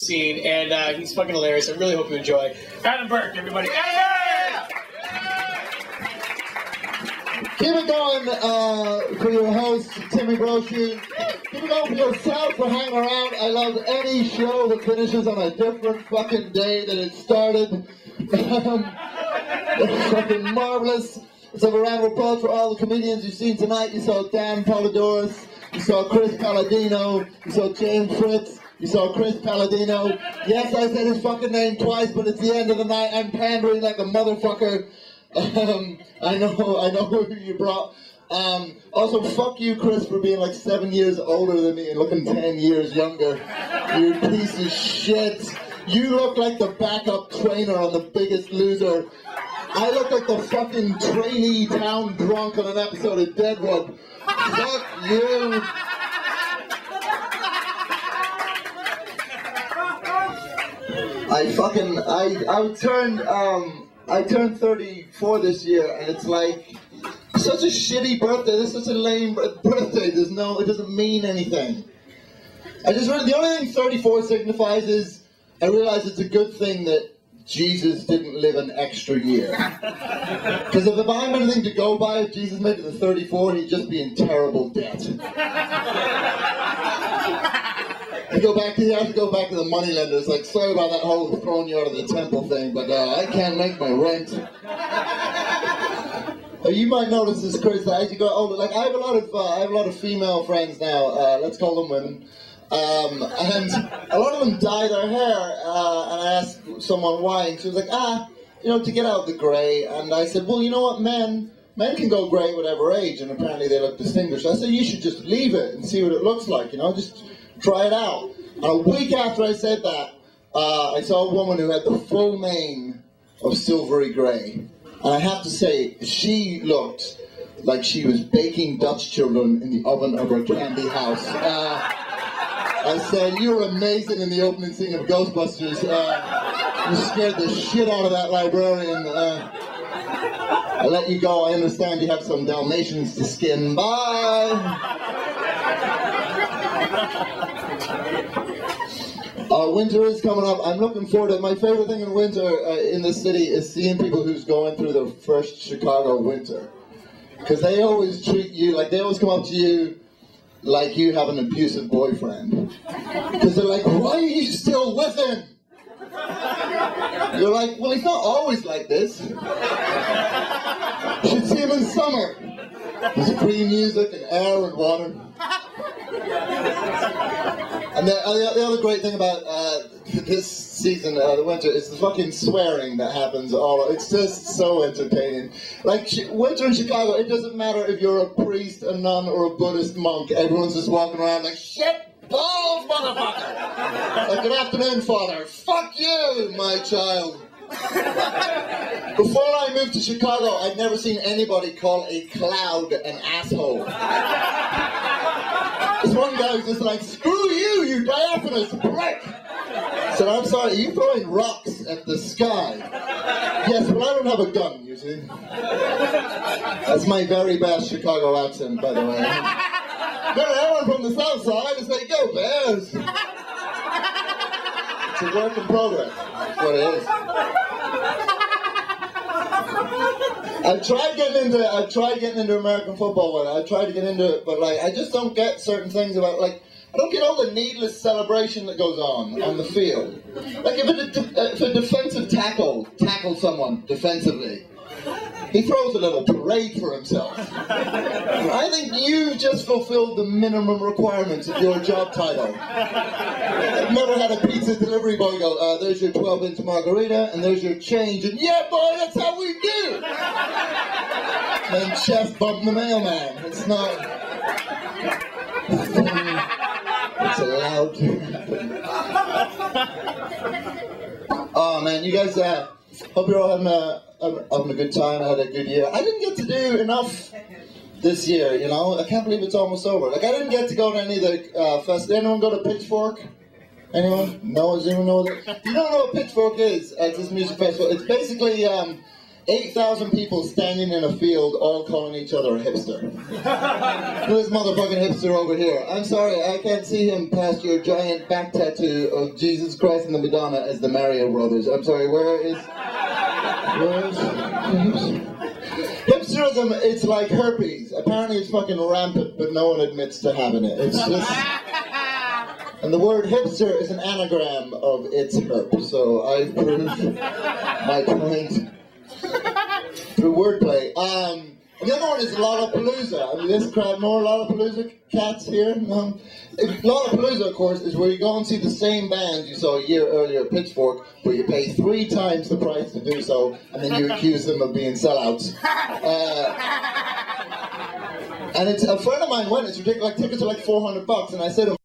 scene, and he's fucking hilarious. I really hope you enjoy. Adam Burke, everybody. Adam! Keep it going for your host, Timmy Broshi. Keep it going for yourself for hanging around. I love any show that finishes on a different fucking day that it started. It's fucking marvelous. Let's have a round of applause for all the comedians you've seen tonight. You saw Dan Polidorus, you saw Chris Palladino, you saw James Fritz, you saw Chris Palladino. Yes, I said his fucking name twice, but it's the end of the night. I'm pandering like a motherfucker. I know who you brought. Also, fuck you, Chris, for being like 7 years older than me and looking 10 years younger. You piece of shit. You look like the backup trainer on The Biggest Loser. I look like the fucking trainee town drunk on an episode of Deadwood. Fuck you. I turned 34 this year, and it's like such a shitty birthday. This is such a lame birthday. It doesn't mean anything. The only thing 34 signifies is I realize it's a good thing that Jesus didn't live an extra year. Because if I have anything to go by, if Jesus made it to 34, he'd just be in terrible debt. He has to go back to the moneylenders. Like, sorry about that whole throwing you out of the temple thing, but I can't make my rent. You might notice this, Chris. As you go older, like I have a lot of female friends now. Let's call them women. And a lot of them dye their hair. And I asked someone why, and she was like, to get out the grey. And I said, well, you know what, men can go grey whatever age, and apparently they look distinguished. I said, you should just leave it and see what it looks like. Just try it out. And a week after I said that, I saw a woman who had the full mane of silvery grey. And I have to say, she looked like she was baking Dutch children in the oven of her candy house. I said, you were amazing in the opening scene of Ghostbusters. You scared the shit out of that librarian. I let you go. I understand you have some Dalmatians to skin. Bye! Winter is coming up. I'm looking forward to it. My favorite thing in winter in the city is seeing people who's going through their first Chicago winter. Because they always treat you, like they always come up to you like you have an abusive boyfriend. Because they're like, why are you still with him? You're like, well, he's not always like this. You should see him in summer. There's free music and air and water. And the other great thing about this season, the winter, is the fucking swearing that happens it's just so entertaining. Like, winter in Chicago, it doesn't matter if you're a priest, a nun, or a Buddhist monk. Everyone's just walking around like, shit balls, motherfucker! Like, good afternoon, father. Fuck you, my child. Before I moved to Chicago, I'd never seen anybody call a cloud an asshole. This one guy was just like, screw you, you diaphanous prick! I said, I'm sorry, are you throwing rocks at the sky? Yes, but I don't have a gun, you see. That's my very best Chicago accent, by the way. Everyone from the south side is like, go Bears! It's a work in progress. That's what it is. I tried getting into American football. I tried to get into it, but like I just don't get certain things about like I don't get all the needless celebration that goes on the field. Like if a defensive tackle tackles someone defensively, he throws a little parade for himself. I think you just fulfilled the minimum requirements of your job title. I've never had a pizza delivery boy go, there's your 12-inch margarita, and there's your change, and yeah, boy, that's how we do! And chef bumped the mailman. It's not... It's allowed to happen. Oh, man, you guys, hope you're all having a good time. I had a good year. I didn't get to do enough this year, you know. I can't believe it's almost over. Like, I didn't get to go to any of the festivals. Anyone go to Pitchfork? Anyone? No? Does anyone know that? You don't know what Pitchfork is? It's this music festival. It's basically, 8,000 people standing in a field all calling each other a hipster. This motherfucking hipster over here. I'm sorry, I can't see him past your giant back tattoo of Jesus Christ and the Madonna as the Mario Brothers. I'm sorry, where is hipsterism? It's like herpes. Apparently it's fucking rampant, but no one admits to having it. It's just... And the word hipster is an anagram of it's herp, so I've proved my point through wordplay. The other one is Lollapalooza. I mean, this crowd, more Lollapalooza cats here? No. Lollapalooza, of course, is where you go and see the same band you saw a year earlier at Pitchfork, but you pay 3 times the price to do so, and then you accuse them of being sellouts. And it's a friend of mine went. It's ridiculous. Like tickets are like $400, and I said to him,